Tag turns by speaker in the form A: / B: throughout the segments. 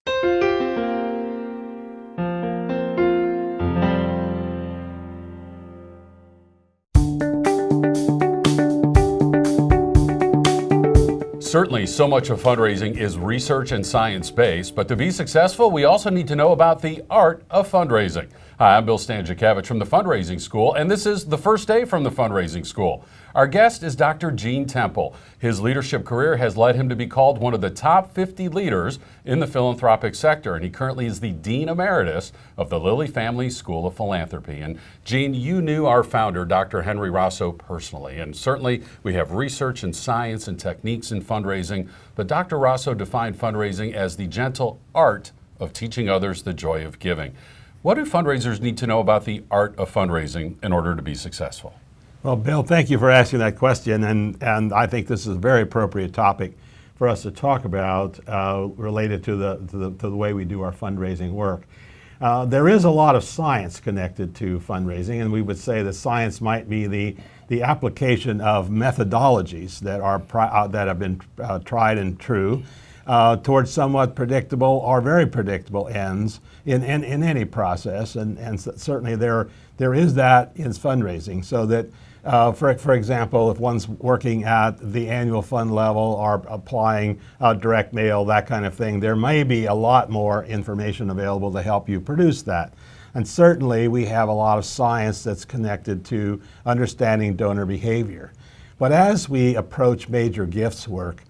A: Certainly, so much of fundraising is research and science-based, but to be successful, we also need to know about the art of fundraising. Hi, I'm Bill Stanczykiewicz from the Fundraising School, and this is the first day from the Fundraising School. Our guest is Dr. Gene Temple. His leadership career has led him to be called one of the top 50 leaders in the philanthropic sector, and he currently is the Dean Emeritus of the Lilly Family School of Philanthropy. And Gene, you knew our founder, Dr. Henry Rosso, personally, and certainly we have research and science and techniques in fundraising, but Dr. Rosso defined fundraising as the gentle art of teaching others the joy of giving. What do fundraisers need to know about the art of fundraising in order to be successful?
B: Well, Bill, thank you for asking that question, and I think this is a very appropriate topic for us to talk about related to the way we do our fundraising work. There is a lot of science connected to fundraising, and we would say that science might be the application of methodologies that have been tried and true towards somewhat predictable or very predictable ends in any process, and certainly there is that in fundraising. So that, for example, if one's working at the annual fund level or applying direct mail, that kind of thing, there may be a lot more information available to help you produce that. And certainly we have a lot of science that's connected to understanding donor behavior. But as we approach major gifts work,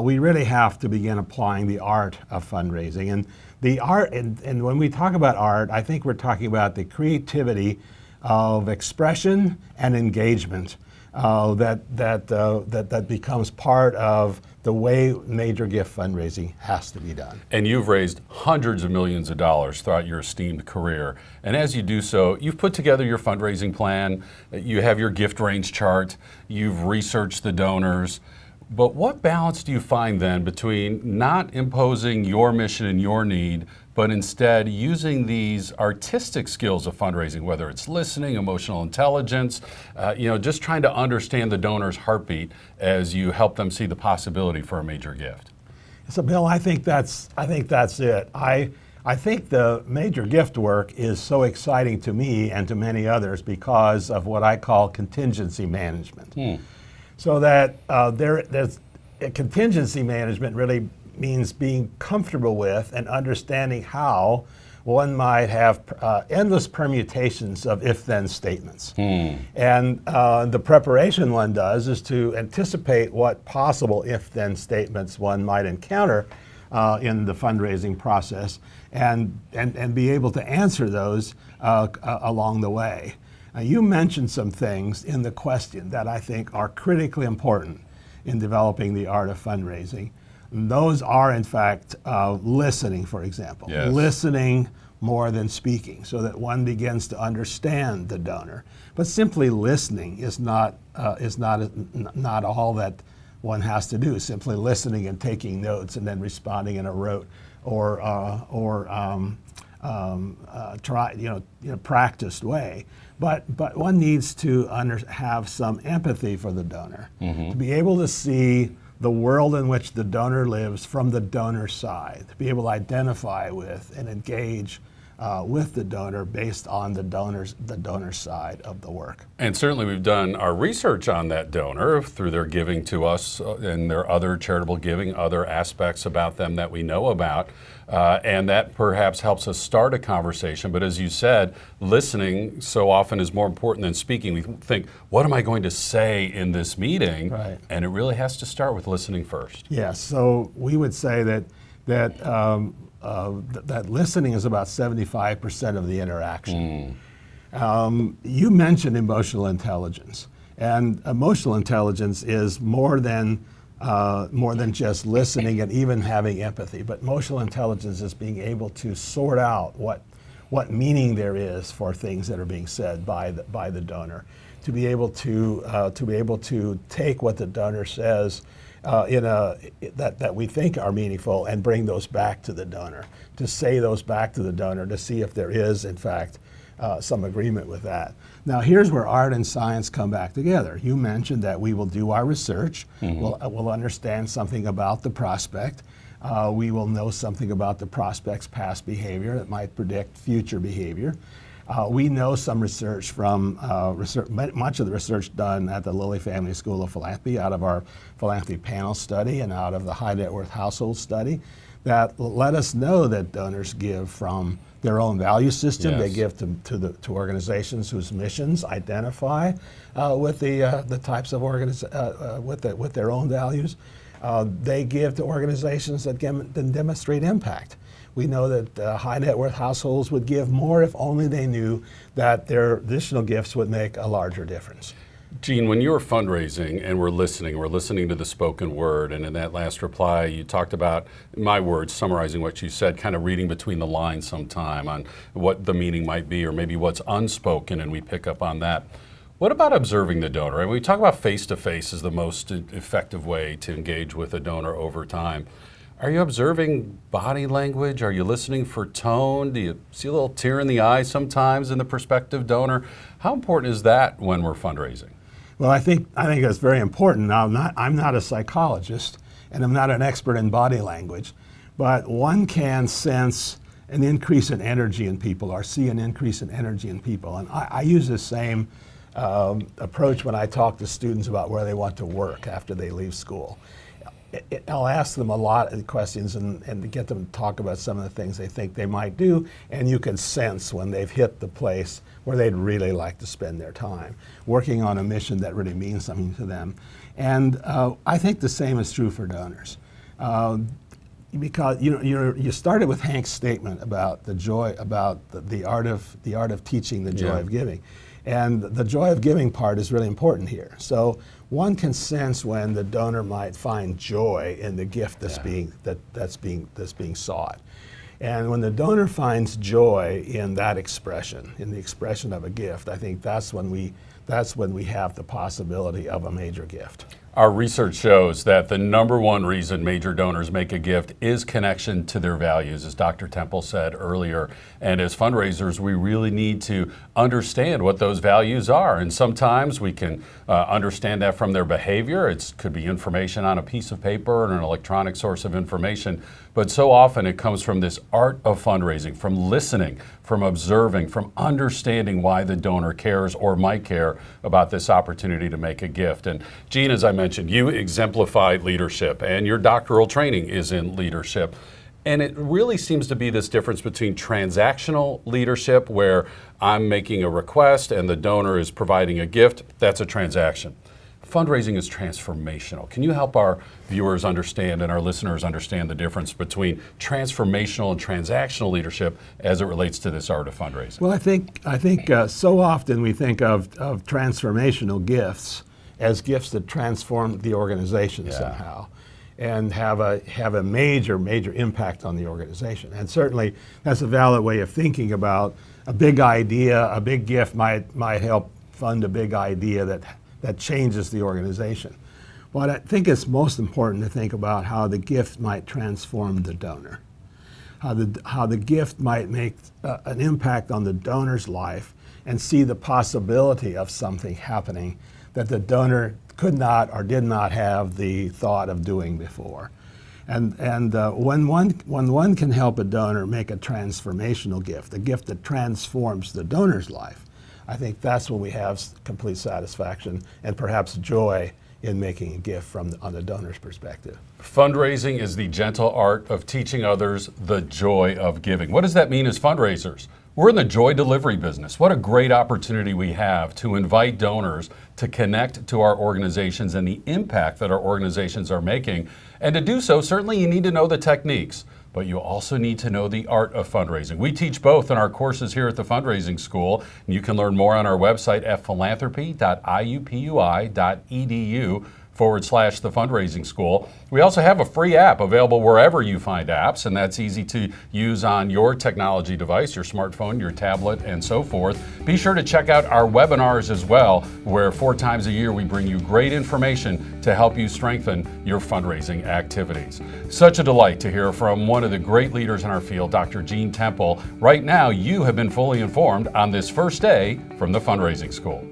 B: we really have to begin applying the art of fundraising. And the art, and when we talk about art, I think we're talking about the creativity of expression and engagement that becomes part of the way major gift fundraising has to be done.
A: And you've raised hundreds of millions of dollars throughout your esteemed career. And as you do so, you've put together your fundraising plan, you have your gift range chart, you've researched the donors. But what balance do you find then between not imposing your mission and your need, but instead using these artistic skills of fundraising, whether it's listening, emotional intelligence, just trying to understand the donor's heartbeat as you help them see the possibility for a major gift?
B: So, Bill, I think that's it. I think the major gift work is so exciting to me and to many others because of what I call contingency management. So that there's contingency management really means being comfortable with and understanding how one might have endless permutations of if-then statements. And the preparation one does is to anticipate what possible if-then statements one might encounter in the fundraising process and be able to answer those along the way. You mentioned some things in the question that I think are critically important in developing the art of fundraising. Those are, in fact, listening, for example.
A: Yes.
B: Listening more than speaking, so that one begins to understand the donor. But simply listening is not all that one has to do. Simply listening and taking notes and then responding in a rote or practiced way. But one needs to have some empathy for the donor, to be able to see the world in which the donor lives from the donor side, to be able to identify with and engage with the donor based on the donor side of the work.
A: And certainly we've done our research on that donor through their giving to us and their other charitable giving, other aspects about them that we know about. And that perhaps helps us start a conversation. But as you said, listening so often is more important than speaking. We think, what am I going to say in this meeting?
B: Right.
A: And it really has to start with listening first.
B: Yes, so we would say that listening is about 75% of the interaction. You mentioned emotional intelligence, and emotional intelligence is more than just listening and even having empathy. But emotional intelligence is being able to sort out what meaning there is for things that are being said by the donor, to be able to take what the donor says that we think are meaningful and bring those back to the donor, to say those back to the donor, to see if there is, in fact, some agreement with that. Now, here's where art and science come back together. You mentioned that we will do our research, we'll understand something about the prospect, We will know something about the prospect's past behavior that might predict future behavior. We know some research from much of the research done at the Lilly Family School of Philanthropy, out of our philanthropy panel study and out of the high net worth household study, that let us know that donors give from their own value system.
A: Yes.
B: They give to organizations whose missions identify with the types of with their own values. They give to organizations that demonstrate impact. We know that high net worth households would give more if only they knew that their additional gifts would make a larger difference.
A: Gene, when you were fundraising and we're listening to the spoken word, and in that last reply, you talked about, in my words, summarizing what you said, kind of reading between the lines sometime on what the meaning might be, or maybe what's unspoken, and we pick up on that. What about observing the donor? And we talk about face-to-face as the most effective way to engage with a donor over time. Are you observing body language? Are you listening for tone? Do you see a little tear in the eye sometimes in the prospective donor? How important is that when we're fundraising?
B: Well, I think that's very important. Now, I'm not a psychologist, and I'm not an expert in body language, but one can sense an increase in energy in people, or see an increase in energy in people. And I use the same approach when I talk to students about where they want to work after they leave school. I'll ask them a lot of questions and get them to talk about some of the things they think they might do, and you can sense when they've hit the place where they'd really like to spend their time, working on a mission that really means something to them. And I think the same is true for donors. Because you started with Hank's statement about the joy, about the art of teaching, the joy of giving. And the joy of giving part is really important here. So one can sense when the donor might find joy in the gift that's being sought. And when the donor finds joy in that expression, in the expression of a gift, I think that's when we have the possibility of a major gift.
A: Our research shows that the number one reason major donors make a gift is connection to their values, as Dr. Temple said earlier. And as fundraisers, we really need to understand what those values are. And sometimes we can understand that from their behavior. It could be information on a piece of paper or an electronic source of information. But so often it comes from this art of fundraising, from listening, from observing, from understanding why the donor cares or might care about this opportunity to make a gift. And Gene, as I mentioned, you exemplify leadership, and your doctoral training is in leadership. And it really seems to be this difference between transactional leadership, where I'm making a request and the donor is providing a gift. That's a transaction. Fundraising is transformational. Can you help our viewers understand and our listeners understand the difference between transformational and transactional leadership as it relates to this art of fundraising?
B: Well, I think so often we think of transformational gifts as gifts that transform the organization somehow, and have a major impact on the organization. And certainly that's a valid way of thinking about a big idea. A big gift might help fund a big idea that changes the organization. But I think it's most important to think about how the gift might transform the donor, how the gift might make an impact on the donor's life, and see the possibility of something happening that the donor could not or did not have the thought of doing before. And when one can help a donor make a transformational gift, a gift that transforms the donor's life, I think that's when we have complete satisfaction and perhaps joy in making a gift on the donor's perspective.
A: Fundraising is the gentle art of teaching others the joy of giving. What does that mean as fundraisers? We're in the joy delivery business. What a great opportunity we have to invite donors to connect to our organizations and the impact that our organizations are making. And to do so, certainly you need to know the techniques, but you also need to know the art of fundraising. We teach both in our courses here at the Fundraising School, and you can learn more on our website at philanthropy.iupui.edu/the Fundraising School. We also have a free app available wherever you find apps, and that's easy to use on your technology device, your smartphone, your tablet, and so forth. Be sure to check out our webinars as well, where 4 times a year we bring you great information to help you strengthen your fundraising activities. Such a delight to hear from one of the great leaders in our field, Dr. Gene Temple. Right now, you have been fully informed on this first day from the Fundraising School.